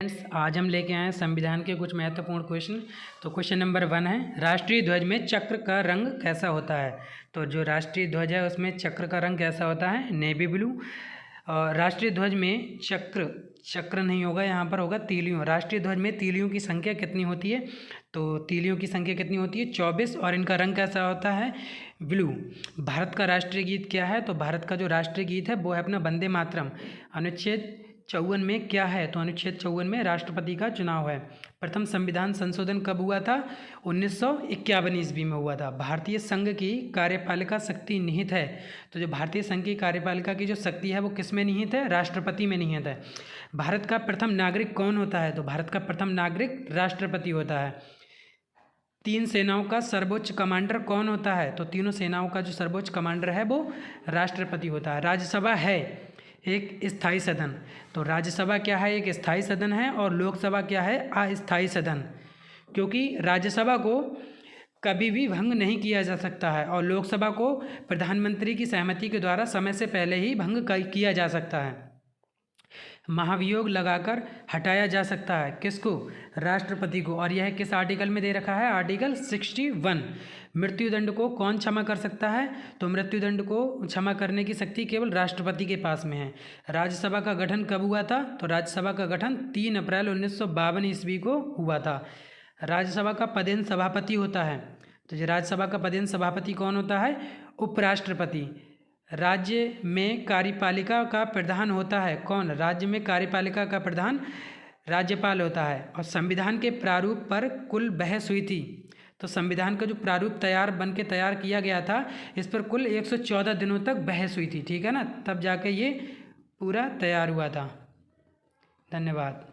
Friends, आज हम लेके आए हैं संविधान के कुछ महत्वपूर्ण क्वेश्चन। तो क्वेश्चन नंबर 1 है, राष्ट्रीय ध्वज में चक्र का रंग कैसा होता है। तो जो राष्ट्रीय ध्वज है उसमें चक्र का रंग कैसा होता है, नेवी ब्लू। और राष्ट्रीय ध्वज में चक्र नहीं होगा, यहाँ पर होगा तीलियों। राष्ट्रीय ध्वज में तीलियों की संख्या कितनी होती है, तो तीलियों की संख्या कितनी होती है, 24। और इनका रंग कैसा होता है, ब्लू। भारत का राष्ट्रीय गीत क्या है, तो भारत का जो राष्ट्रीय गीत है वो है अपना वंदे मातरम। अनुच्छेद 54 में क्या है, तो अनुच्छेद 54 में राष्ट्रपति का चुनाव है। प्रथम संविधान संशोधन कब हुआ था, 1951 ईस्वी में हुआ था। भारतीय संघ की कार्यपालिका शक्ति निहित है, तो जो भारतीय संघ की कार्यपालिका की जो शक्ति है वो किस में निहित है, राष्ट्रपति में निहित है। भारत का प्रथम नागरिक कौन होता है, तो भारत का प्रथम नागरिक राष्ट्रपति होता है। तीन सेनाओं का सर्वोच्च कमांडर कौन होता है, तो तीनों सेनाओं का जो सर्वोच्च कमांडर है वो राष्ट्रपति होता है। राज्यसभा है एक स्थायी सदन, तो राज्यसभा क्या है, एक स्थायी सदन है। और लोकसभा क्या है, अस्थायी सदन। क्योंकि राज्यसभा को कभी भी भंग नहीं किया जा सकता है और लोकसभा को प्रधानमंत्री की सहमति के द्वारा समय से पहले ही भंग किया जा सकता है। महाभियोग लगाकर हटाया जा सकता है, किसको, राष्ट्रपति को। और यह किस आर्टिकल में दे रखा है, आर्टिकल 61। मृत्युदंड को कौन क्षमा कर सकता है, तो मृत्युदंड को क्षमा करने की शक्ति केवल राष्ट्रपति के पास में है। राज्यसभा का गठन कब हुआ था, तो राज्यसभा का गठन 3 अप्रैल 1952 ईस्वी को हुआ था। राज्यसभा का पदेन सभापति होता है, तो जो राज्यसभा का पदेन सभापति कौन होता है, उपराष्ट्रपति। राज्य में कार्यपालिका का प्रधान होता है कौन, राज्य में कार्यपालिका का प्रधान राज्यपाल होता है। और संविधान के प्रारूप पर कुल बहस हुई थी, तो संविधान का जो प्रारूप बन के तैयार किया गया था, इस पर कुल 114 दिनों तक बहस हुई थी, ठीक है ना, तब जाके ये पूरा तैयार हुआ था। धन्यवाद।